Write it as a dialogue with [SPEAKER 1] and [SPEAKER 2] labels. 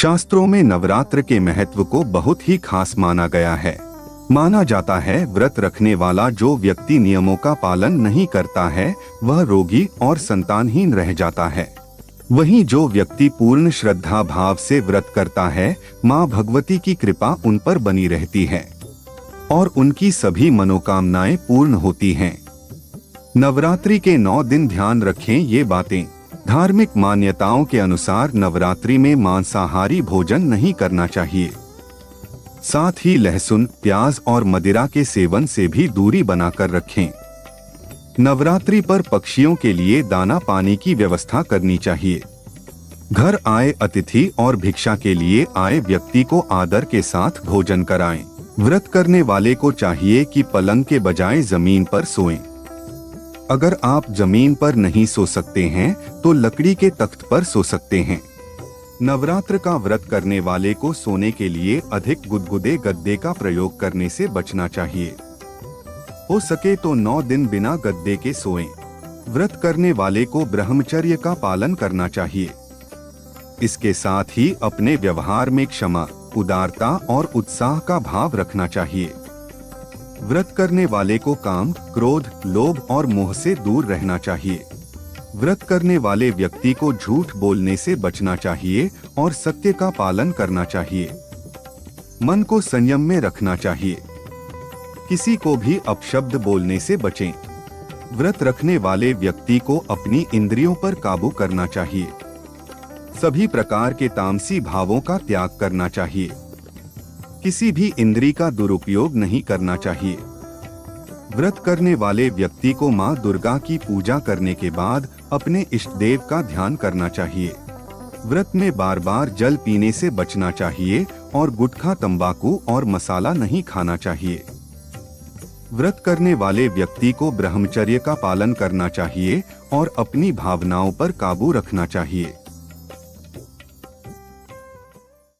[SPEAKER 1] शास्त्रों में नवरात्र के महत्व को बहुत ही खास माना गया है। माना जाता है व्रत रखने वाला जो व्यक्ति नियमों का पालन नहीं करता है वह रोगी और संतानहीन रह जाता है। वहीं जो व्यक्ति पूर्ण श्रद्धा भाव से व्रत करता है माँ भगवती की कृपा उन पर बनी रहती है और उनकी सभी मनोकामनाएं पूर्ण होती हैं। नवरात्रि के 9 दिन ध्यान रखें ये बातें। धार्मिक मान्यताओं के अनुसार नवरात्रि में मांसाहारी भोजन नहीं करना चाहिए। साथ ही लहसुन, प्याज और मदिरा के सेवन से भी दूरी बनाकर रखें। नवरात्रि पर पक्षियों के लिए दाना पानी की व्यवस्था करनी चाहिए। घर आए अतिथि और भिक्षा के लिए आए व्यक्ति को आदर के साथ भोजन कराएं। व्रत करने वाले को चाहिए कि पलंग के बजाय जमीन पर सोएं। अगर आप जमीन पर नहीं सो सकते हैं तो लकड़ी के तख्त पर सो सकते हैं। नवरात्र का व्रत करने वाले को सोने के लिए अधिक गुदगुदे गद्दे का प्रयोग करने से बचना चाहिए। हो सके तो 9 दिन बिना गद्दे के सोएं। व्रत करने वाले को ब्रह्मचर्य का पालन करना चाहिए। इसके साथ ही अपने व्यवहार में क्षमा, उदारता और उत्साह का भाव रखना चाहिए। व्रत करने वाले को काम, क्रोध, लोभ और मोह से दूर रहना चाहिए। व्रत करने वाले व्यक्ति को झूठ बोलने से बचना चाहिए और सत्य का पालन करना चाहिए। मन को संयम में रखना चाहिए। किसी को भी अपशब्द बोलने से बचें। व्रत रखने वाले व्यक्ति को अपनी इंद्रियों पर काबू करना चाहिए। सभी प्रकार के तामसी भावों का त्याग करना चाहिए। किसी भी इंद्री का दुरुपयोग नहीं करना चाहिए। व्रत करने वाले व्यक्ति को मां दुर्गा की पूजा करने के बाद अपने इष्ट देव का ध्यान करना चाहिए। व्रत में बार बार जल पीने से बचना चाहिए और गुटखा, तंबाकू और मसाला नहीं खाना चाहिए। व्रत करने वाले व्यक्ति को ब्रह्मचर्य का पालन करना चाहिए और अपनी भावनाओं पर काबू रखना चाहिए।